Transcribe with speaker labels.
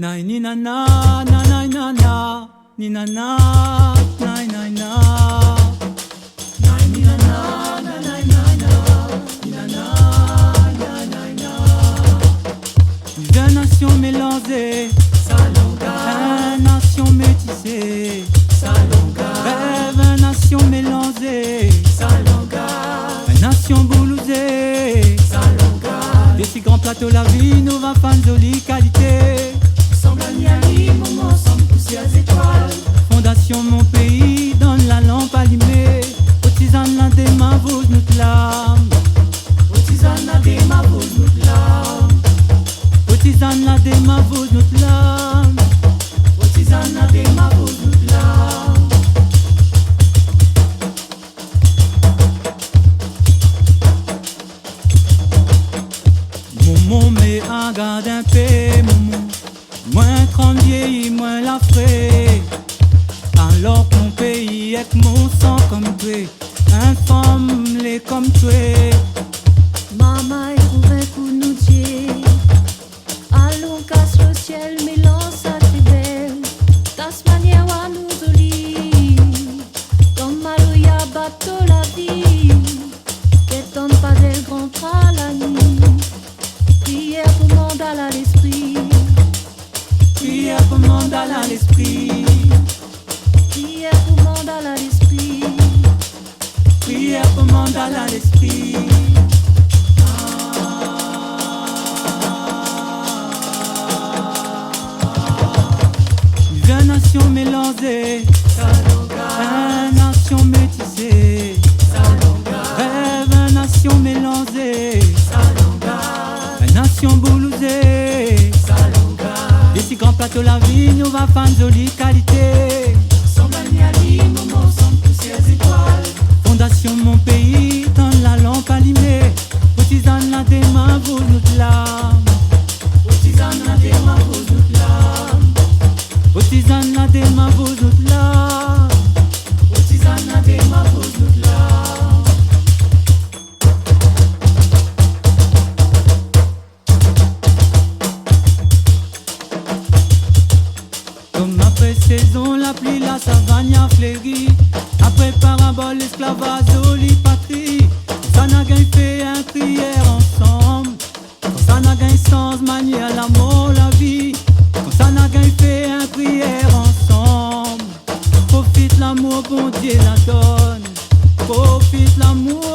Speaker 1: Na ni na na na na na na ni na na na na na na ni na na na na na ni na na na na na. Deux nations mélangées, un nation métissée, rêve nation mélangée, une nation boulousée. Des si grands plateaux la vie nous va faire une jolie qualité.
Speaker 2: Ensemble à moment, ensemble poussières étoiles.
Speaker 1: Fondation mon pays, donne la lampe allumée. Aux tisanes la des mains vous nous l'âme.
Speaker 2: Aux tisanes la des mains vous nous l'âme.
Speaker 1: Aux tisanes la des mains vous nous l'âme.
Speaker 2: Aux tisanes la des mains vous nous l'âme.
Speaker 1: Momo mais un gardien paix, momo. Moins grand vieilli, moins la frais. Alors que mon pays est mon sang comme toi, informe les comme toi.
Speaker 2: Maman est convaincue nous Dieu. Allons casse le ciel, mais lance à belle. Tasmania wa nous oli. Comme Maloya bateau la vie. Qu'étonne pas des grands bras la nuit. Prière pour mandala à l'esprit.
Speaker 1: Prière pour mandala à l'esprit.
Speaker 2: Prière pour mandala à l'esprit.
Speaker 1: Prière pour mandala à l'esprit. Deux nations mélangées, une nation métissée, rêve nation mélangée, une nation boulousée. Des si grands plateaux la vie nous va faire une jolie qualité.
Speaker 2: Ensemble à moment, ensemble poussières étoiles.
Speaker 1: Fondation mon pays, donne la lampe allumée. Aux tisanes la des mains vous nous l'âme.
Speaker 2: Aux tisanes la des mains vous nous l'âme.
Speaker 1: Aux tisanes la des mains vous nous l'âme.
Speaker 2: Aux tisanes la des mains vous nous l'âme.
Speaker 1: Comme après saison, la pluie, la savane a fleuri. Après parabole, l'esclavage, jolie patrie. Ça n'a gain fait un prière ensemble. Quand ça n'a gain sens, manier à l'amour, la vie. Quand ça n'a gain fait un prière ensemble. Profite l'amour, bon Dieu la donne. Profite l'amour.